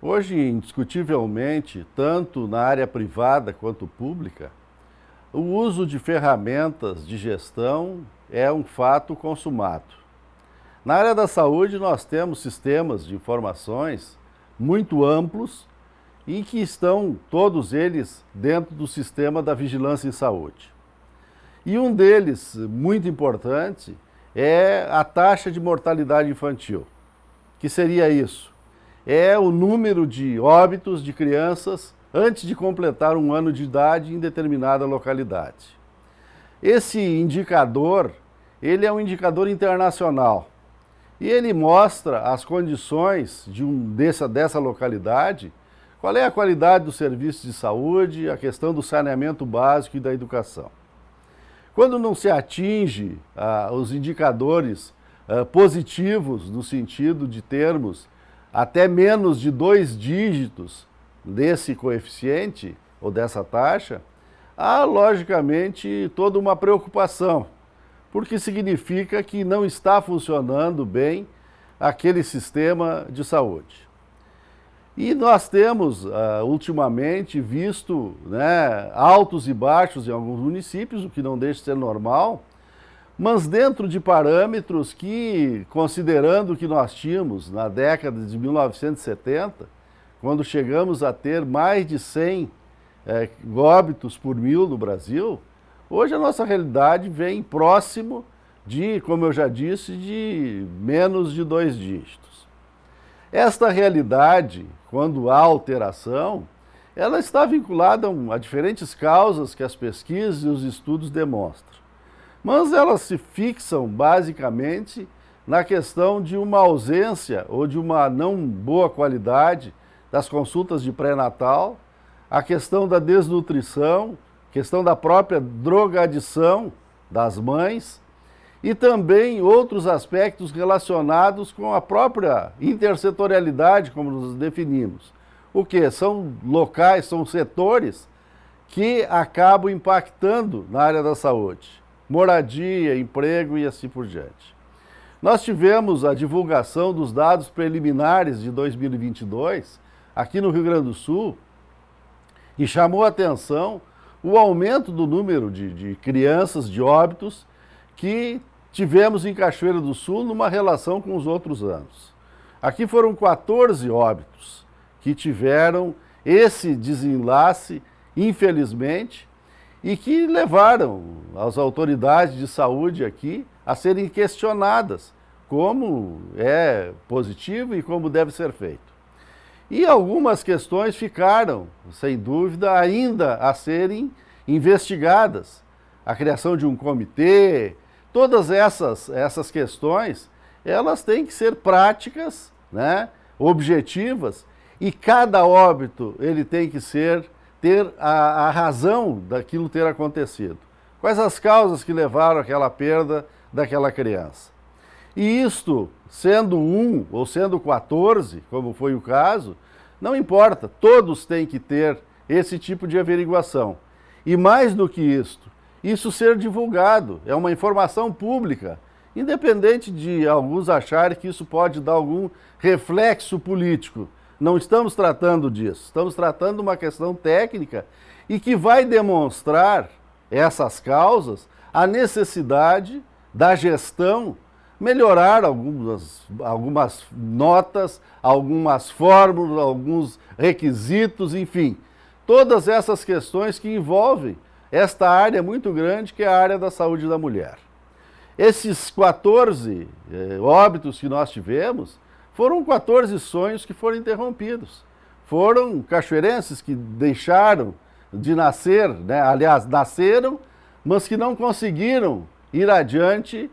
Hoje, indiscutivelmente, tanto na área privada quanto pública, o uso de ferramentas de gestão é um fato consumado. Na área da saúde, nós temos sistemas de informações muito amplos e que estão todos eles dentro do sistema da vigilância em saúde. E um deles, muito importante, é a taxa de mortalidade infantil. Que seria isso? É o número de óbitos de crianças antes de completar um ano de idade em determinada localidade. Esse indicador, ele é um indicador internacional e ele mostra as condições dessa localidade, qual é a qualidade dos serviços de saúde, a questão do saneamento básico e da educação. Quando não se atinge os indicadores positivos, no sentido de termos até menos de 2 dígitos desse coeficiente ou dessa taxa, há logicamente toda uma preocupação, porque significa que não está funcionando bem aquele sistema de saúde. E nós temos ultimamente visto, altos e baixos em alguns municípios, o que não deixa de ser normal, mas dentro de parâmetros que, considerando que nós tínhamos na década de 1970, quando chegamos a ter mais de 100 óbitos por 1000 no Brasil, hoje a nossa realidade vem próximo de, como eu já disse, de menos de 2 dígitos. Esta realidade, quando há alteração, ela está vinculada a diferentes causas que as pesquisas e os estudos demonstram. Mas elas se fixam basicamente na questão de uma ausência ou de uma não boa qualidade das consultas de pré-natal, a questão da desnutrição, questão da própria drogadição das mães e também outros aspectos relacionados com a própria intersetorialidade, como nos definimos. O que? São locais, são setores que acabam impactando na área da saúde. Moradia, emprego e assim por diante. Nós tivemos a divulgação dos dados preliminares de 2022 aqui no Rio Grande do Sul e chamou a atenção o aumento do número de crianças de óbitos que tivemos em Cachoeira do Sul numa relação com os outros anos. Aqui foram 14 óbitos que tiveram esse desenlace, infelizmente, e que levaram as autoridades de saúde aqui a serem questionadas como é positivo e como deve ser feito. E algumas questões ficaram, sem dúvida, ainda a serem investigadas. A criação de um comitê, todas essas questões, elas têm que ser práticas, objetivas, e cada óbito ele tem que ter a razão daquilo ter acontecido. Quais as causas que levaram àquela perda daquela criança? E isto, sendo 1 ou sendo 14, como foi o caso, não importa, todos têm que ter esse tipo de averiguação. E mais do que isso ser divulgado, é uma informação pública, independente de alguns acharem que isso pode dar algum reflexo político. Não estamos tratando disso, estamos tratando de uma questão técnica e que vai demonstrar essas causas, a necessidade da gestão melhorar algumas notas, algumas fórmulas, alguns requisitos, enfim. Todas essas questões que envolvem esta área muito grande que é a área da saúde da mulher. Esses 14 óbitos que nós tivemos, foram 14 sonhos que foram interrompidos. Foram cachoeirenses que deixaram de nascer, aliás, nasceram, mas que não conseguiram ir adiante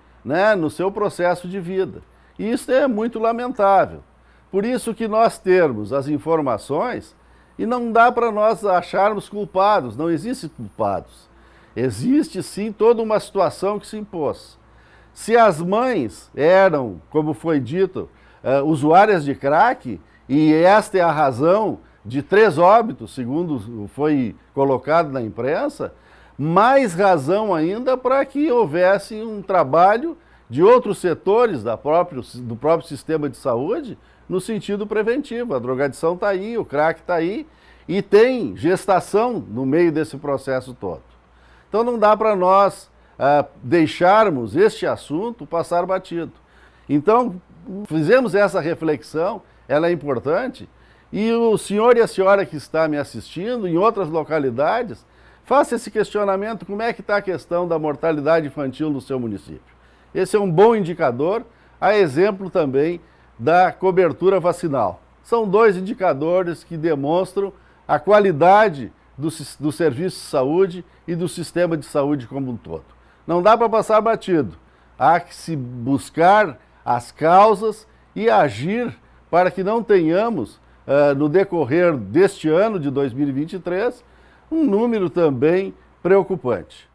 no seu processo de vida. E isso é muito lamentável. Por isso que nós termos as informações e não dá para nós acharmos culpados, não existem culpados. Existe sim toda uma situação que se impôs. Se as mães eram, como foi dito, usuárias de crack, e esta é a razão de 3 óbitos, segundo foi colocado na imprensa, mais razão ainda para que houvesse um trabalho de outros setores do próprio sistema de saúde no sentido preventivo. A drogadição está aí, o crack está aí e tem gestação no meio desse processo todo. Então não dá para nós deixarmos este assunto passar batido. Então fizemos essa reflexão, ela é importante, e o senhor e a senhora que está me assistindo em outras localidades, faça esse questionamento, como é que está a questão da mortalidade infantil no seu município. Esse é um bom indicador, a exemplo também da cobertura vacinal. São dois indicadores que demonstram a qualidade do serviço de saúde e do sistema de saúde como um todo. Não dá para passar batido, há que se buscar as causas e agir para que não tenhamos, no decorrer deste ano de 2023, um número também preocupante.